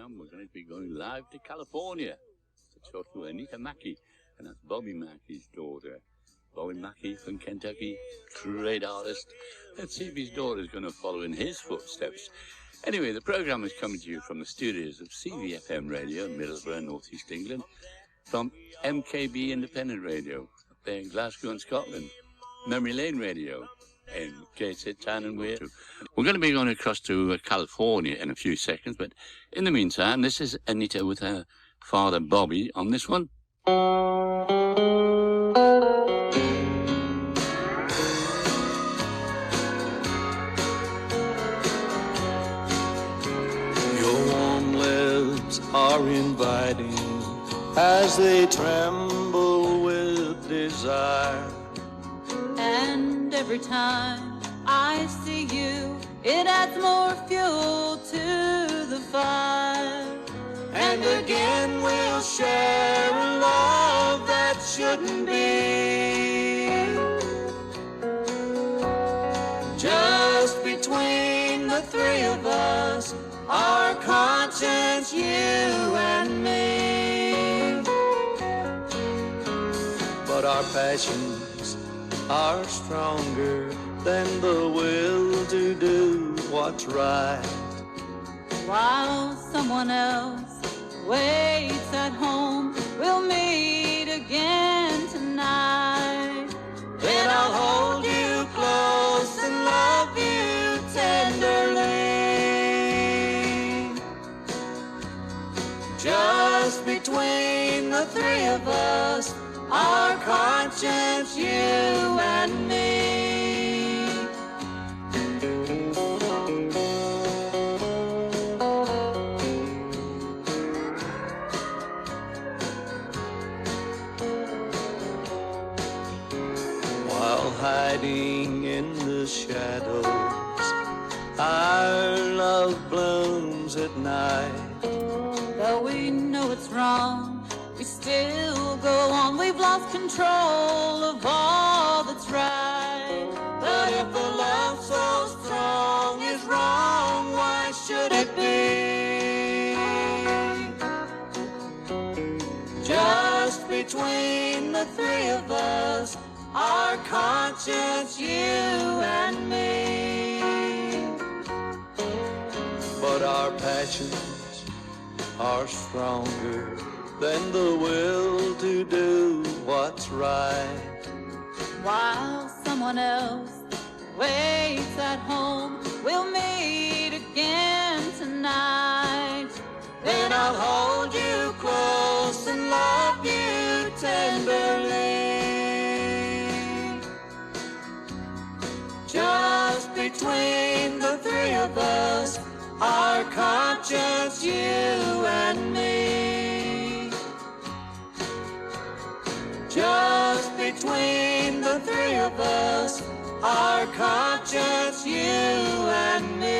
program, we're going to be going live to California to talk to Anita Mackey, and that's Bobby Mackey's daughter. Bobby Mackey from Kentucky, great artist. Let's see if his daughter's going to follow in his footsteps. Anyway, the program is coming to you from the studios of CVFM Radio in Middlesbrough, North East England, from MKB Independent Radio up there in Glasgow and Scotland, Memory Lane Radio in Gateshead Town and Weir. We're going to be going across to California in a few seconds, but in the meantime, this is Anita with her father Bobby on this one. Your warm lips are inviting as they tremble with desire. And every time I see you, it adds more fuel to the fire. And again we'll share a love that shouldn't be. Just between the three of us, our conscience, you and me. But our passions are stronger than the will to do what's right. While someone else waits at home, we'll meet again tonight. Then I'll hold you close and love you tenderly. Just between the three of us, our conscience, you and me. While hiding in the shadows, our love blooms at night. Though we know it's wrong, we still go on. We've lost control of all that's right. But if the love so strong is wrong, why should it be? Just between the three of us, our conscience, you and me. But our passions are stronger than the will to do what's right. While someone else waits at home, we'll meet again tonight. Then I'll hold you close and love you tenderly. Just between the three of us, our conscience, you and me. Just between the three of us, our conscience, you and me.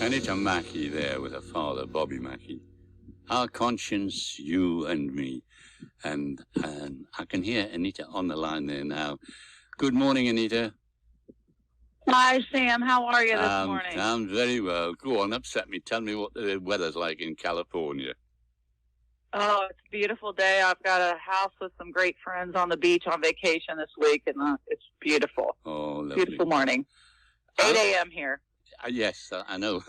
Anita Mackey there with her father, Bobby Mackey. Our conscience, you and me. And I can hear Anita on the line there now. Good morning, Anita. Hi, Sam. How are you this morning? I'm very well. Go on, upset me. Tell me what the weather's like in California. Oh, it's a beautiful day. I've got a house with some great friends on the beach on vacation this week, and it's beautiful. Oh, lovely. Beautiful morning. 8 a.m. here. Yes, I know.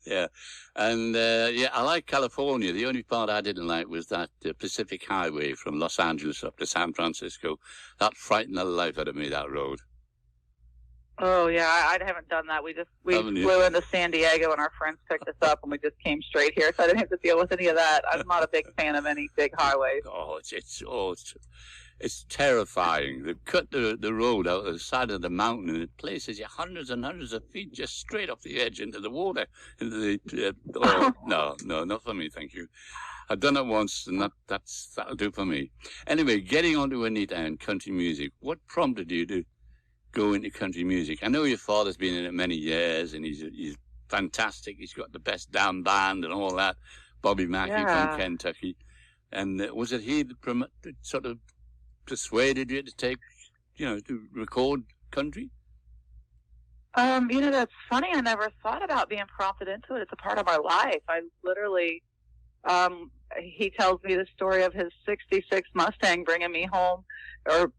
Yeah. And, yeah, I like California. The only part I didn't like was that Pacific Highway from Los Angeles up to San Francisco. That frightened the life out of me, that road. Oh, yeah, I haven't done that. We flew into San Diego, and our friends picked us up, and we just came straight here, so I didn't have to deal with any of that. I'm not a big fan of any big highways. Oh, it's terrifying. They've cut the road out of the side of the mountain, and it places you hundreds and hundreds of feet just straight off the edge into the water. Into the no, not for me, thank you. I've done it once, and that'll do for me. Anyway, getting on to Anita and country music, what prompted you to go into country music? I know your father's been in it many years, and he's fantastic. He's got the best damn band and all that. Bobby Mackey from Kentucky. And was it he that sort of persuaded you to to record country? That's funny. I never thought about being prompted into it. It's a part of my life. I literally, he tells me the story of his 66 Mustang bringing me home, or,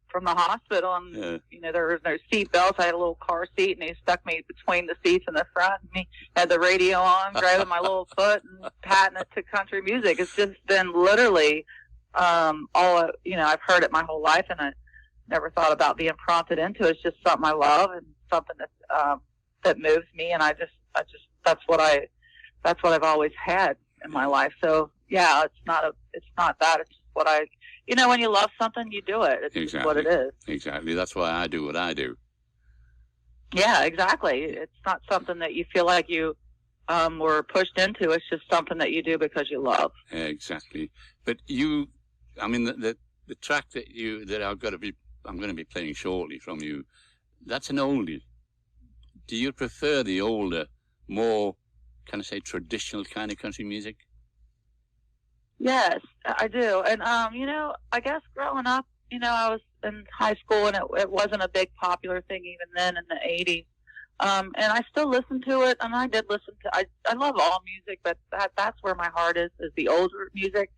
from the hospital. And, there was no seat belts. I had a little car seat, and he stuck me between the seats in the front. And he had the radio on, grabbing my little foot and patting it to country music. It's just been literally I've heard it my whole life, and I never thought about being prompted into it. It's just something I love and something that moves me, and I just that's what I've always had in my life. So yeah, it's not that. It's just what I, when you love something, you do it. It's exactly what it is. Exactly. That's why I do what I do. Yeah, exactly. It's not something that you feel like you were pushed into. It's just something that you do because you love. Exactly. But the track that I'm going to be playing shortly from you, that's an oldie. Do you prefer the older, more, can I say, traditional kind of country music? Yes, I do. And, I guess growing up, I was in high school, and it wasn't a big popular thing even then in the 80s. And I still listen to it, and I did listen to, I love all music, but that's where my heart is the older music.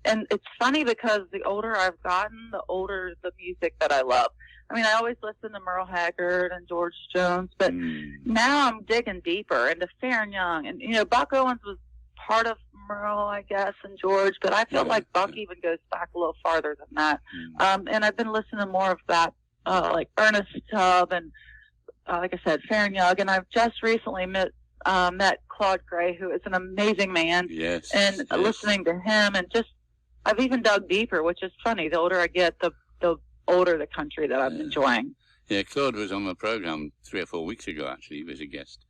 And it's funny because the older I've gotten, the older the music that I love. I mean, I always listen to Merle Haggard and George Jones, but now I'm digging deeper into Fair and Young. And, Buck Owens was part of Merle, I guess, and George, but I feel like Buck even goes back a little farther than that. And I've been listening to more of that, like Ernest Tubb and, like I said, Fair and Young. And I've just recently met Claude Gray, who is an amazing man. Yes. And listening to him, and I've even dug deeper, which is funny. The older I get, the older the country that I'm enjoying. Yeah, Claude was on the program 3 or 4 weeks ago, actually. He was a guest.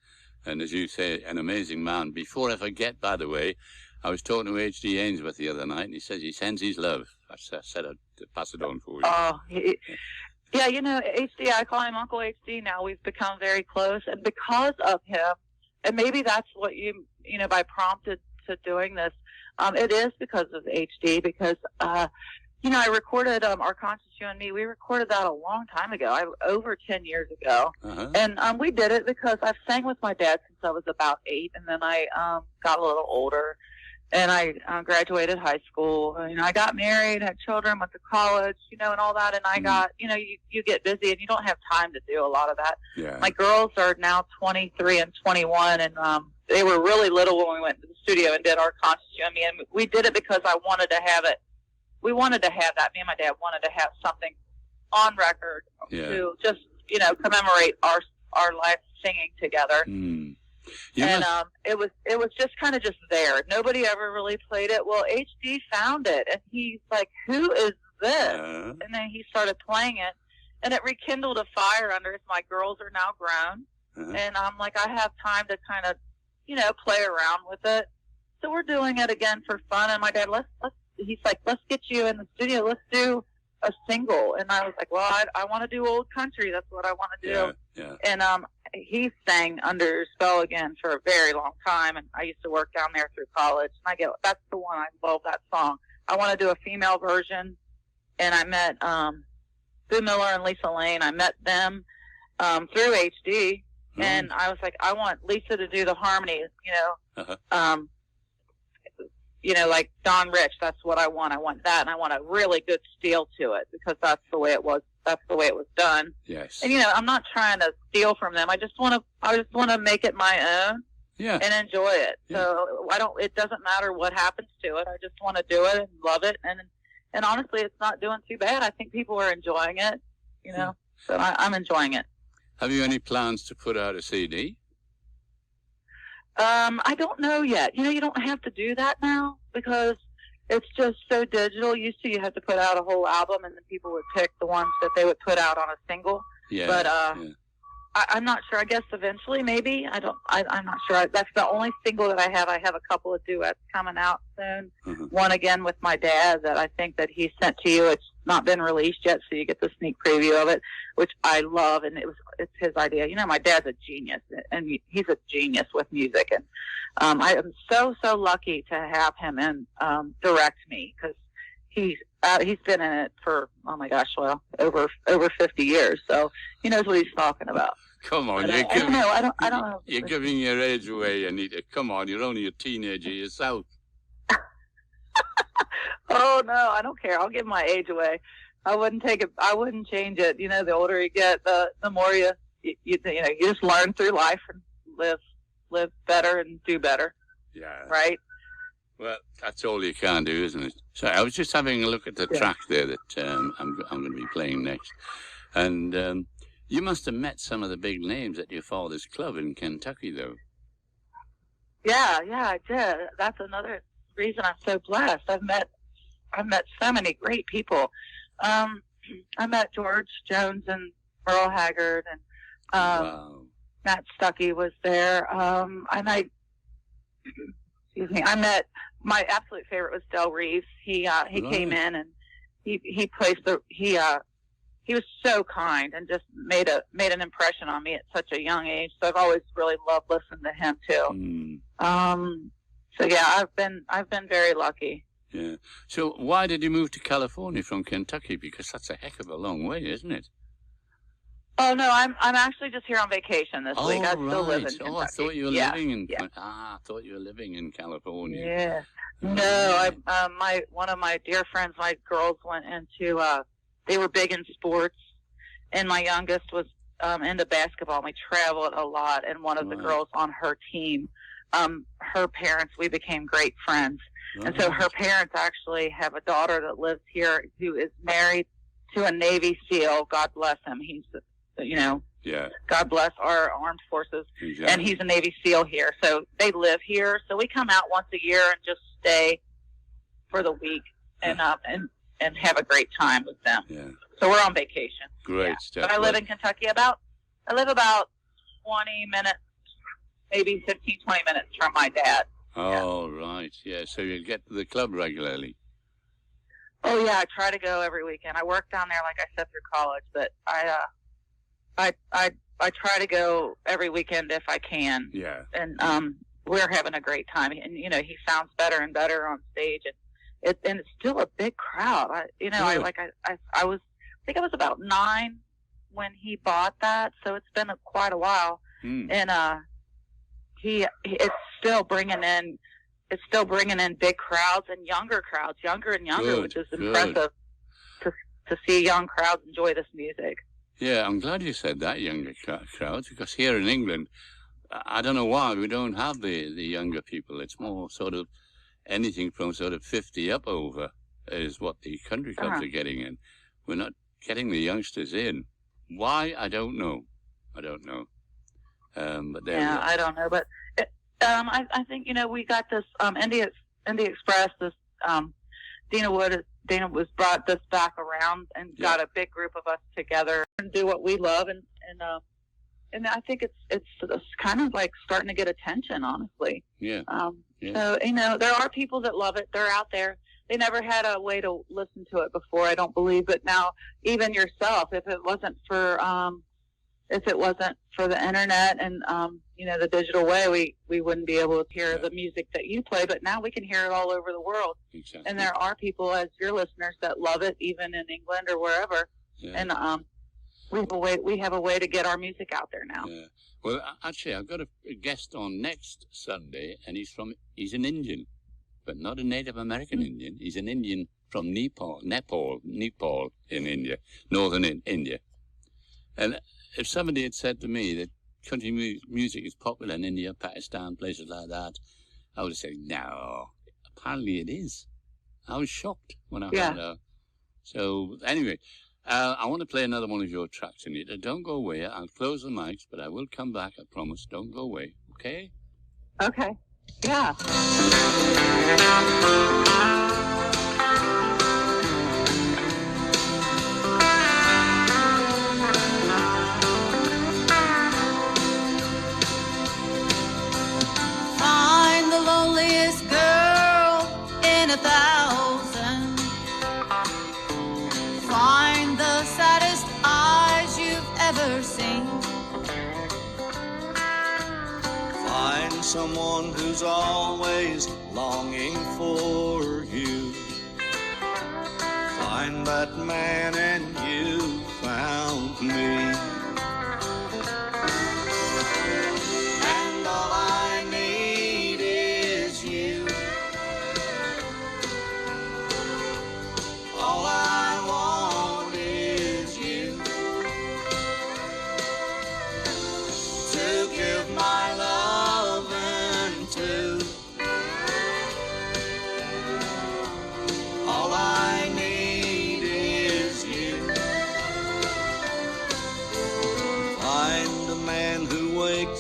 And as you say, an amazing man. Before I forget, by the way, I was talking to H.D. Ainsworth the other night, and he says he sends his love. I said I'd pass it on for you. Oh, yeah, H.D., I call him Uncle H.D. now. We've become very close. And because of him, and maybe that's what by prompted to doing this, it is because of H.D., because, I recorded Our Conscious You and Me. We recorded that a long time ago, over 10 years ago. And we did it because I've sang with my dad since I was about 8, and then I got a little older, and I graduated high school. I got married, had children, went to college, and all that, and I got, you get busy, and you don't have time to do a lot of that. Yeah. My girls are now 23 and 21, and they were really little when we went to the studio and did Our Conscious You and Me, and we did it because I wanted to have it. We wanted to have that. Me and my dad wanted to have something on record to just, commemorate our life singing together. It was just kind of just there. Nobody ever really played it. Well, HD found it, and he's like, "Who is this?" And then he started playing it, and it rekindled a fire under us. My girls are now grown, and I'm like, I have time to kind of, play around with it. So we're doing it again for fun. And my dad, he's like, let's get you in the studio. Let's do a single. And I was like, well, I want to do old country. That's what I want to do. Yeah. And he sang Under Spell Again for a very long time. And I used to work down there through college. And that's the one. I love that song. I want to do a female version. And I met Boo Miller and Lisa Lane. I met them through HD. And I was like, I want Lisa to do the harmony, like Don Rich. That's what I want. I want that, and I want a really good steel to it because that's the way it was. That's the way it was done. Yes. And I'm not trying to steal from them. I just want to make it my own. Yeah. And enjoy it. Yeah. So it doesn't matter what happens to it. I just want to do it and love it. And honestly, it's not doing too bad. I think people are enjoying it. So I'm enjoying it. Have you any plans to put out a CD? I don't know yet. You don't have to do that now because it's just so digital. Used to, you had to put out a whole album, and then people would pick the ones that they would put out on a single. Yeah. But I'm not sure. I guess eventually, maybe. I'm not sure. That's the only single that I have. I have a couple of duets coming out soon. One again with my dad that I think that he sent to you. It's not been released yet, so you get the sneak preview of it, which I love, and it's his idea. My dad's a genius, and he's a genius with music, and I am so lucky to have him direct me because he's been in it for, oh my gosh, well, over 50 years, so he knows what he's talking about. Come on, I don't know. I don't know. You're giving your age away, Anita. Come on, you're only a teenager yourself. Oh no, I don't care. I'll give my age away. I wouldn't take it. I wouldn't change it. You know, the older you get, the more you just learn through life and live better and do better. Yeah. Right. Well, that's all you can do, isn't it? So I was just having a look at the track there that I'm going to be playing next, and you must have met some of the big names at your father's club in Kentucky, though. Yeah, I did. That's another reason I'm so blessed. I've met so many great people. I met George Jones and Merle Haggard, and Wow. Matt Stuckey was there. I met my absolute favorite was Del Reeves. He came in and he placed he was so kind and just made an impression on me at such a young age. So I've always really loved listening to him too. So yeah, I've been very lucky. Yeah. So why did you move to California from Kentucky? Because that's a heck of a long way, isn't it? Oh no, I'm actually just here on vacation this week. I still live in Kentucky. Oh, I thought you were living in. I thought you were living in California. Yeah. No, one of my dear friends, my girls went into. They were big in sports, and my youngest was into basketball. We traveled a lot, and one of the girls on her team, her parents, we became great friends. Right. And so her parents actually have a daughter that lives here who is married to a Navy SEAL. God bless him. He's, God bless our armed forces. Exactly. And he's a Navy SEAL here. So they live here. So we come out once a year and just stay for the week and have a great time with them. Yeah. So we're on vacation. Great stuff. But I live in Kentucky about 20 minutes, maybe 15, 20 minutes from my dad. Oh, right. Yeah. So you get to the club regularly. Oh yeah, I try to go every weekend. I work down there, like I said, through college, but I try to go every weekend if I can. Yeah. And we're having a great time. And he sounds better and better on stage, and it's still a big crowd. I think I was about 9 when he bought that, so it's been quite a while. And it's still bringing in big crowds and younger crowds, younger and younger, which is impressive to see young crowds enjoy this music. Yeah, I'm glad you said that, younger crowds, because here in England, I don't know why we don't have the younger people. It's more sort of anything from sort of 50 up over is what the country clubs are getting in. We're not getting the youngsters in. Why? I don't know. But I don't know. But I think we got this Indie Express. This Dina was brought this back around and got a big group of us together and do what we love, and I think it's kind of like starting to get attention, honestly. Yeah. So there are people that love it. They're out there. They never had a way to listen to it before, I don't believe. But now, even yourself, if it wasn't for the internet and the digital way, we wouldn't be able to hear the music that you play. But now we can hear it all over the world. Exactly. And there are people, as your listeners, that love it, even in England or wherever. Yeah. And we have a way to get our music out there now. Yeah. Well, actually, I've got a guest on next Sunday, and he's an Indian, but not a Native American Indian. He's an Indian from Nepal in India, northern India. And if somebody had said to me that country music is popular in India, Pakistan, places like that, I would have said, no, apparently it is. I was shocked when I found out. So, anyway, I want to play another one of your tracks, Anita. Don't go away. I'll close the mics, but I will come back, I promise. Don't go away, okay? Okay. Yeah. Find the loneliest girl in 1,000. Find the saddest eyes you've ever seen. Find someone who's always longing for you. Find that man and you found me.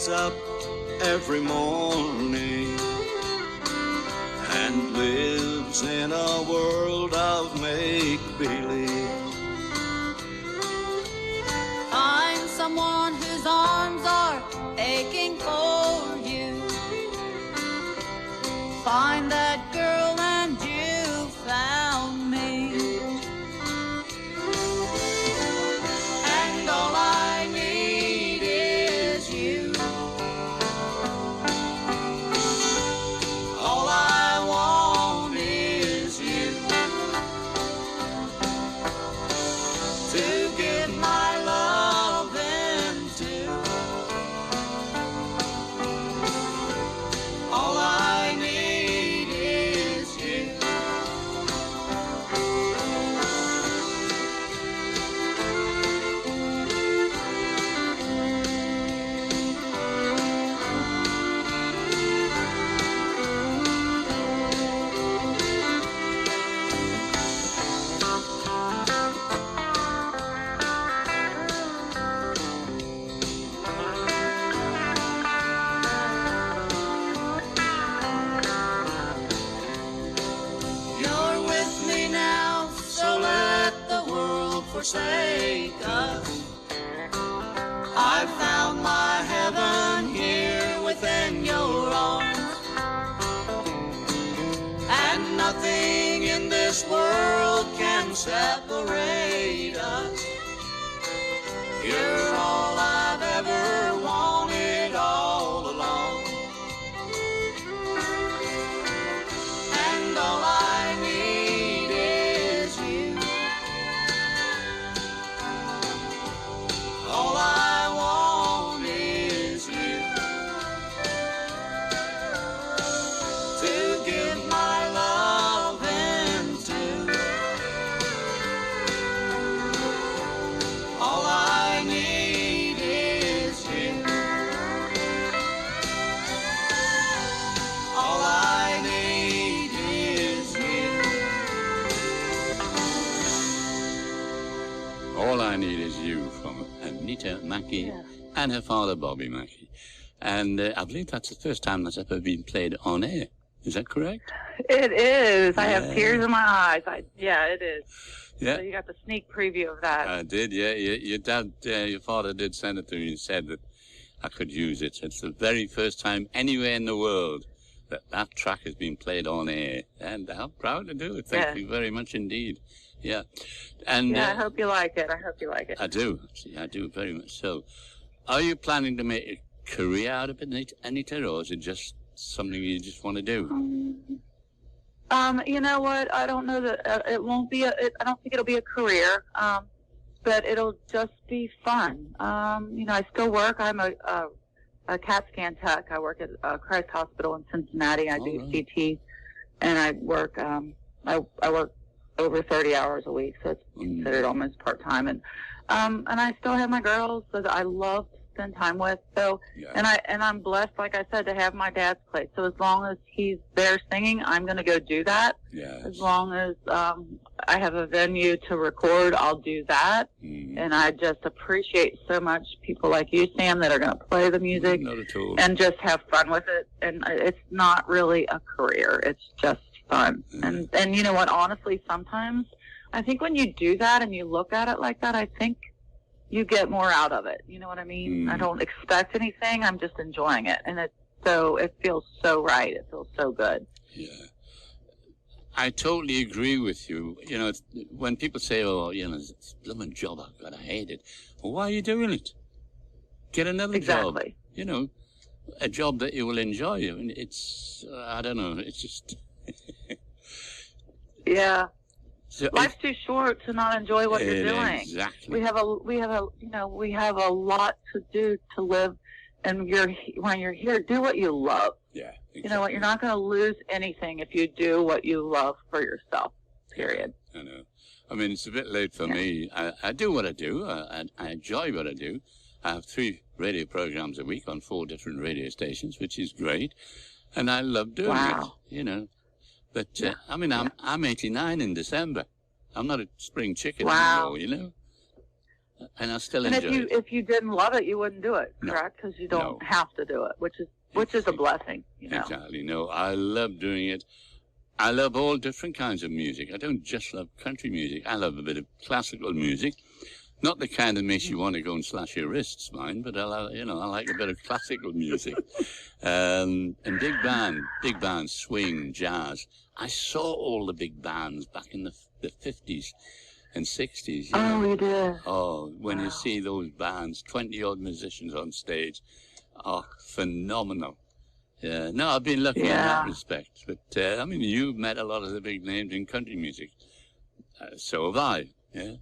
gets up every morning and lives in a world of make-believe. Find someone whose arms are aching for you. Find that girl and you found me. And all I need is you. All I want is you. To give my love into. All I need is you. You're with me now, so let the world forsake us. I found my heaven here within your arms. And nothing in this world can separate us. You're all I've ever wanted all along. And all I need is you. All I want is you. To give my love into. All I need is you. All I need is you. All I Need Is You from Anita Mackey and her father, Bobby Mackey. And I believe that's the first time that's ever been played on air. Is that correct? It is. I Yeah. have tears in my eyes. Yeah, it is. Yeah. So you got the sneak preview of that. I did, yeah. Your dad, your father did send it to me and said that I could use it. It's the very first time anywhere in the world that track has been played on air. And I'm proud to do it. Thank you very much indeed. Yeah. And Yeah, I hope you like it. I hope you like it. I do. Actually, I do very much so. Are you planning to make a career out of it, Anita, or is it just something you just want to do? You know what? I don't know that it won't be. I don't think it'll be a career. But it'll just be fun. You know, I still work. I'm a CAT scan tech. I work at Christ Hospital in Cincinnati. I do CT, and I work. I work over 30 hours a week, so it's considered almost part time. And I still have my girls that I love to spend time with. So, and I'm blessed, like I said, to have my dad's place. So as long as he's there singing, I'm going to go do that. Yes. As long as I have a venue to record, I'll do that. And I just appreciate so much people like you, Sam, that are going to play the music Not at all. and just have fun with it. And it's not really a career. It's just fun. And you know what? Honestly, sometimes I think when you do that and you look at it like that, I think you get more out of it. You know what I mean? I don't expect anything. I'm just enjoying it. And it feels so right. It feels so good. Yeah. I totally agree with you. You know, when people say, oh, you know, it's a blooming job I've got, I hate it. Well, why are you doing it? Get another job. You know, a job that you will enjoy. I mean, it's, I don't know, it's just... Yeah. So Life's too short to not enjoy what you're doing. Exactly. We have a lot to do to live, and when you're here, do what you love. Yeah. Exactly. You know what? You're not going to lose anything if you do what you love for yourself. Period. I know. I mean, it's a bit late for me. I do what I do. I enjoy what I do. I have 3 radio programs a week on 4 different radio stations, which is great, and I love doing it. You know. But, I mean, I'm 89 in December. I'm not a spring chicken anymore, you know? And I still and enjoy it. if you didn't love it, you wouldn't do it, No. correct? Because you don't No. have to do it, which is a blessing, you know. Exactly. No, I love doing it. I love all different kinds of music. I don't just love country music. I love a bit of classical music. Not the kind that makes you want to go and slash your wrists, mind, but I like a bit of classical music. And big band, swing, jazz. I saw all the big bands back in the 50s and 60s. You did? Oh, when you see those bands, 20-odd musicians on stage, phenomenal. Yeah, no, I've been lucky in that respect. But, you've met a lot of the big names in country music. So have I, yeah.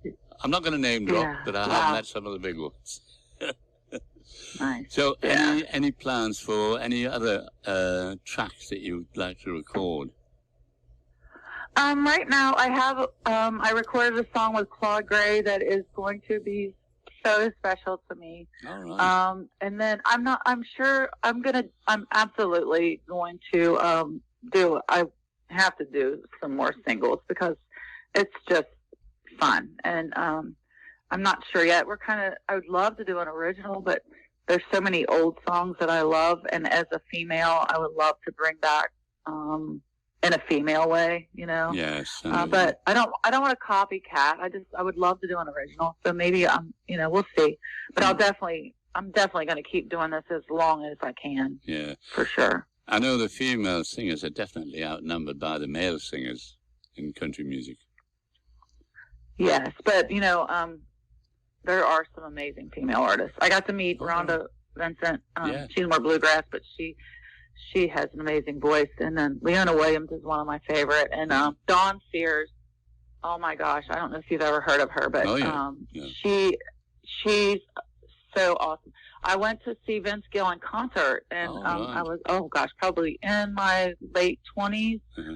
I'm not going to name drop, but I have met some of the big ones. Nice. So, any plans for any other tracks that you'd like to record? Right now, I recorded a song with Claude Gray that is going to be so special to me. All right. And then I'm absolutely going to I have to do some more singles because it's just fun. And I'm not sure yet. I would love to do an original, but there's so many old songs that I love. And as a female, I would love to bring back in a female way, you know. Yes. But I don't want to copycat. I would love to do an original. So maybe we'll see. But I'm definitely going to keep doing this as long as I can. Yeah. For sure. I know the female singers are definitely outnumbered by the male singers in country music. Yes, but there are some amazing female artists. I got to meet Rhonda Vincent. She's more bluegrass, but she has an amazing voice. And then Leona Williams is one of my favorite. And Dawn Sears, oh my gosh, I don't know if you've ever heard of her, but she's so awesome. I went to see Vince Gill in concert, and I was, probably in my late 20s. Mm-hmm.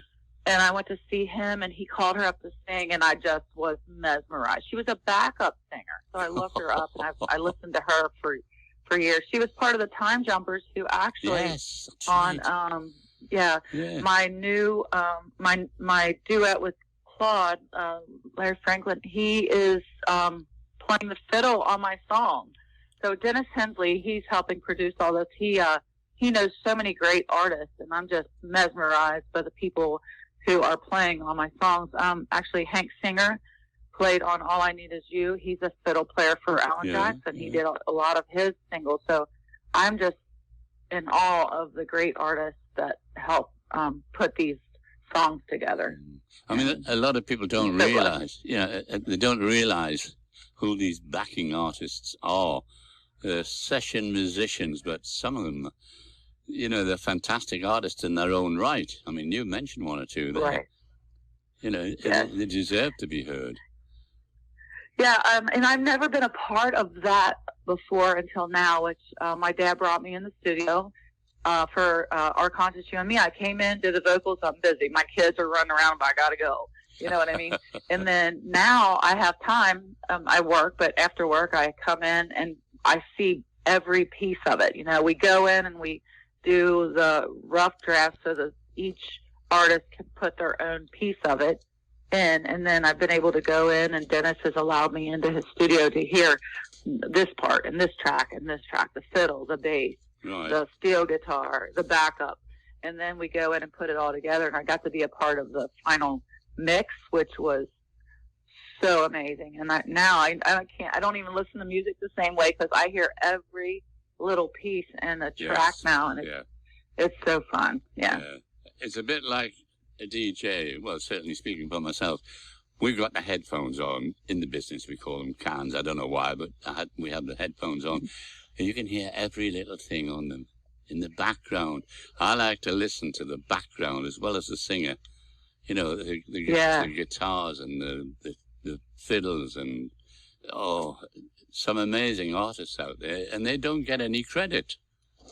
And I went to see him, and he called her up to sing, and I just was mesmerized. She was a backup singer, so I looked her up, and I listened to her for years. She was part of the Time Jumpers, who actually my new my duet with Claude, Larry Franklin. He is playing the fiddle on my song. So Dennis Hensley, he's helping produce all this. He knows so many great artists, and I'm just mesmerized by the people who are playing on my songs. Actually, Hank Singer played on All I Need Is You. He's a fiddle player for Alan Jackson. He did a lot of his singles. So I'm just in awe of the great artists that help put these songs together. I mean, a lot of people don't realize, they don't realize who these backing artists are. They're session musicians, but some of them, they're fantastic artists in their own right. I mean, you mentioned one or two there. Right. They deserve to be heard. Yeah, and I've never been a part of that before until now, which my dad brought me in the studio for Our Conscious You and Me. I came in, did the vocals, I'm busy. My kids are running around, but I got to go. You know what I mean? And then now I have time. I work, but after work I come in and I see every piece of it. We go in and we do the rough draft so that each artist can put their own piece of it in, and then I've been able to go in, and Dennis has allowed me into his studio to hear this part and this track, the fiddle, the bass, the steel guitar, the backup, and then we go in and put it all together, and I got to be a part of the final mix, which was so amazing. And I don't even listen to music the same way, because I hear every little piece in a track now, and it's so fun. Yeah. It's a bit like a DJ. Well, certainly speaking for myself, we've got the headphones on in the business. We call them cans. I don't know why, but we have the headphones on, and you can hear every little thing on them in the background. I like to listen to the background as well as the singer. The guitars and the fiddles, and some amazing artists out there, and they don't get any credit,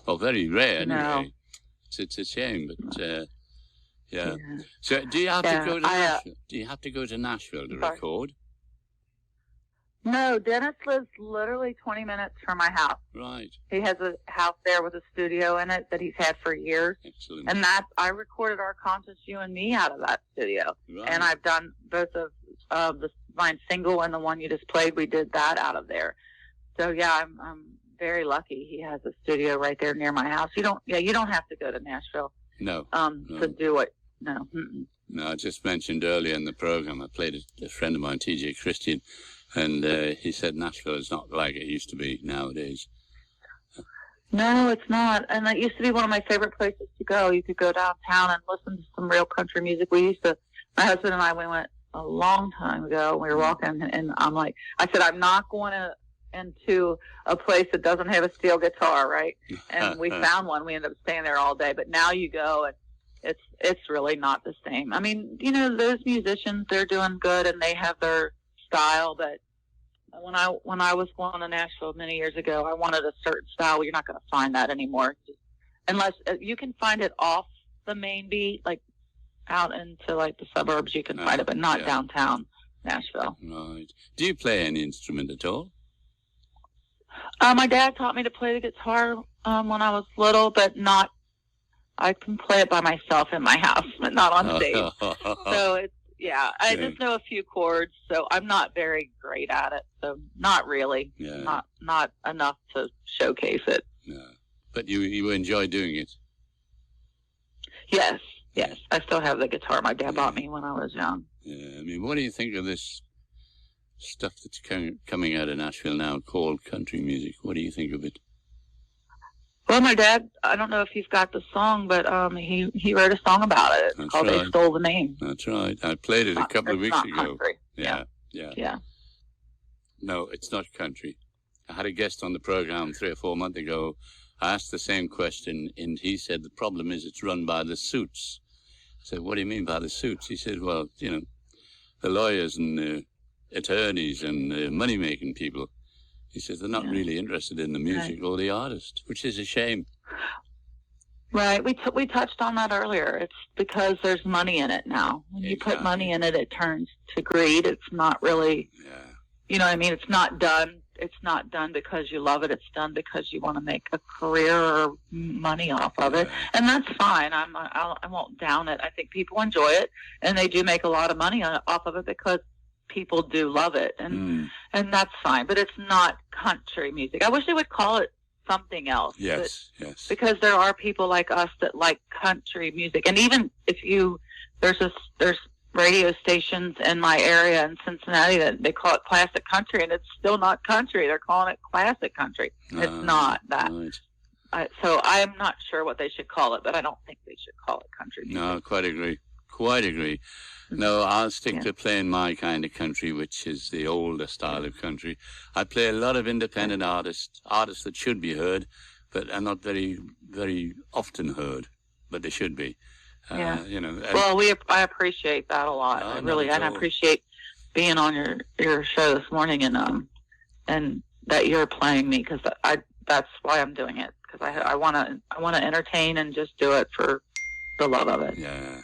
or very rare anyway. It's a shame, but So, do you have to go to Nashville? Do you have to go to Nashville to record? No, Dennis lives literally 20 minutes from my house. Right. He has a house there with a studio in it that he's had for years. Excellent. And I recorded Our Conscious You and Me out of that studio. Right. And I've done both of Mine single and the one you just played, we did that out of there. So yeah, I'm very lucky. He has a studio right there near my house. You don't have to go to Nashville. No. To do it. No. Mm-mm. No, I just mentioned earlier in the program, I played a friend of mine, TJ Christian, and he said Nashville is not like it used to be nowadays. No, it's not. And that used to be one of my favorite places to go. You could go downtown and listen to some real country music. My husband and I, we went a long time ago. We were walking, and I said, I'm not going into a place that doesn't have a steel guitar, right? And we found one. We ended up staying there all day. But now you go, and it's really not the same. I mean, those musicians, they're doing good, and they have their style, but when I was going to Nashville many years ago, I wanted a certain style. You're not going to find that anymore, unless you can find it off the main beat, like out into like the suburbs. You can find it, but not downtown Nashville. Right. Do you play any instrument at all? My dad taught me to play the guitar when I was little, but not. I can play it by myself in my house, but not on stage. So it's. Yeah, I just know a few chords, so I'm not very great at it. So not really, not enough to showcase it. No, but you enjoy doing it. Yes. I still have the guitar my dad bought me when I was young. Yeah, I mean, what do you think of this stuff that's coming out of Nashville now called country music? What do you think of it? Well, my dad, I don't know if you've got the song, but he wrote a song about it. It's called They Stole the Name. That's right. I played it a couple of weeks ago. Country. Yeah. No, it's not country. I had a guest on the program 3 or 4 months ago. I asked the same question, and he said the problem is it's run by the suits. I said, what do you mean by the suits? He said, well, the lawyers and attorneys and money-making people. He says they're not really interested in the music or the artist, which is a shame. Right. We touched on that earlier. It's because there's money in it now. When you put money in it, it turns to greed. It's not really, you know what I mean? It's not done. It's not done because you love it. It's done because you want to make a career or money off of it. And that's fine. I won't down it. I think people enjoy it, and they do make a lot of money off of it because people do love it, and that's fine, but it's not country music. I wish they would call it something else. Yes. Because there are people like us that like country music, and even if there's radio stations in my area in Cincinnati that they call it classic country, and it's still not country. They're calling it classic country. It's not that. Right. So I'm not sure what they should call it, but I don't think they should call it country music. No, quite agree. No, I'll stick to playing my kind of country, which is the older style of country. I play a lot of independent artists that should be heard, but are not very, very often heard, but they should be. Well, I appreciate that a lot. I really, and I appreciate being on your show this morning, and that you're playing me, because that's why I'm doing it, because I want to entertain and just do it for the love of it. Yeah.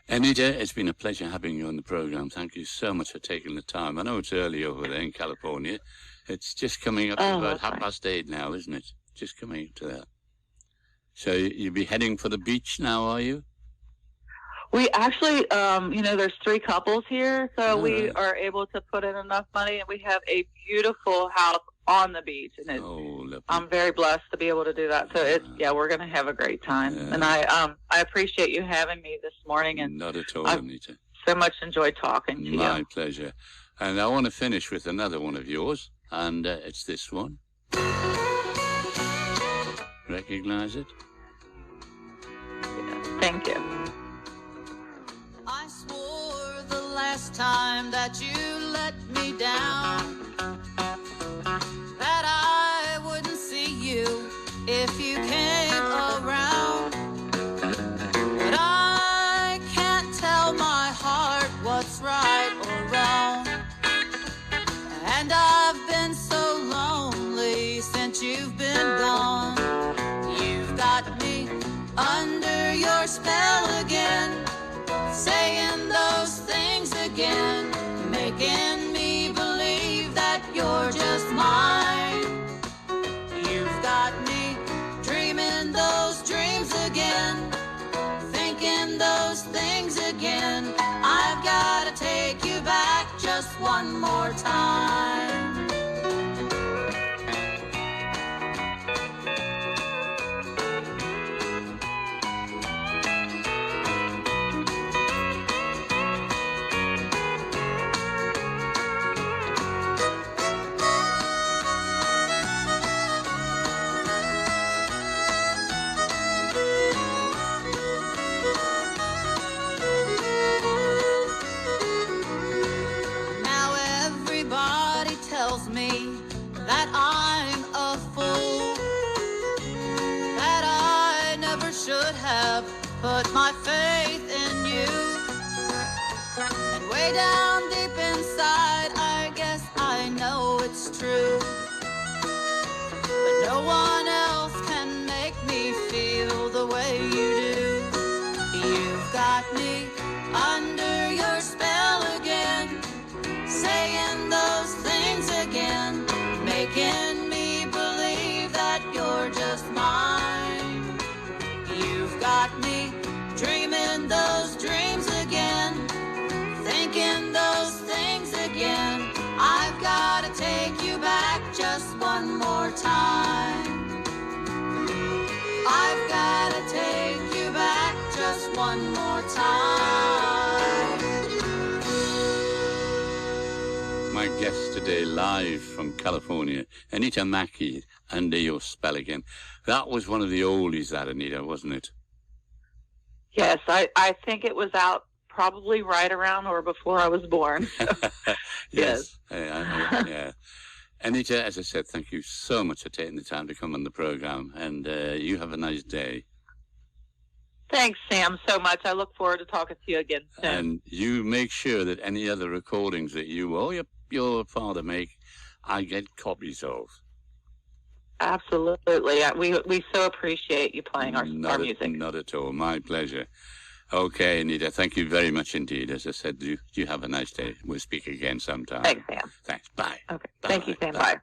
Anita, it's been a pleasure having you on the program. Thank you so much for taking the time. I know it's early over there in California. It's just coming up to about 8:30 now, isn't it? Just coming up to that. So you'll be heading for the beach now, are you? We actually, there's 3 couples here, so we are able to put in enough money, and we have a beautiful house on the beach, and I'm very blessed to be able to do that. So we're going to have a great time, and I appreciate you having me this morning. And not at all, Anita. So much enjoyed talking to you. My pleasure. And I want to finish with another one of yours, and it's this one. Recognize it? Yeah, thank you. I swore the last time that you let me down that I wouldn't see you if you came around. But I can't tell my heart what's right or wrong. And I've been so lonely since you've been gone. You've got me under your spell again, saying those things again, making me believe that you're just mine. You've got me dreaming those dreams again, thinking those things again. I've got to take you back just one should have put my faith in you. And way down deep inside, I guess I know it's true. But no one else can make me feel the way you do. You've got me under your spell again, saying those things again, making me believe that you're just mine. You've got me dreaming those dreams again, thinking those things again. I've got to take you back just one more time. I've got to take you back just one more time. My guest today, live from California, Anita Mackey, Under Your Spell Again. That was one of the oldies, that, Anita, wasn't it? Yes, I think it was out probably right around or before I was born. Yes. Yeah. Anita, as I said, thank you so much for taking the time to come on the program, and you have a nice day. Thanks, Sam, so much. I look forward to talking to you again soon. And you make sure that any other recordings that you or your father make, I get copies of. Absolutely. We so appreciate you playing our music. Not at all. My pleasure. Okay, Anita, thank you very much indeed. As I said, you have a nice day. We'll speak again sometime. Thanks, Sam. Thanks. Bye. Okay. Bye. Thank you, Sam. Bye.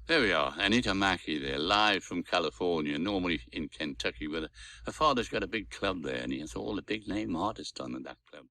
There we are. Anita Mackey there, live from California, normally in Kentucky, where her father's got a big club there, and he has all the big-name artists on in that club.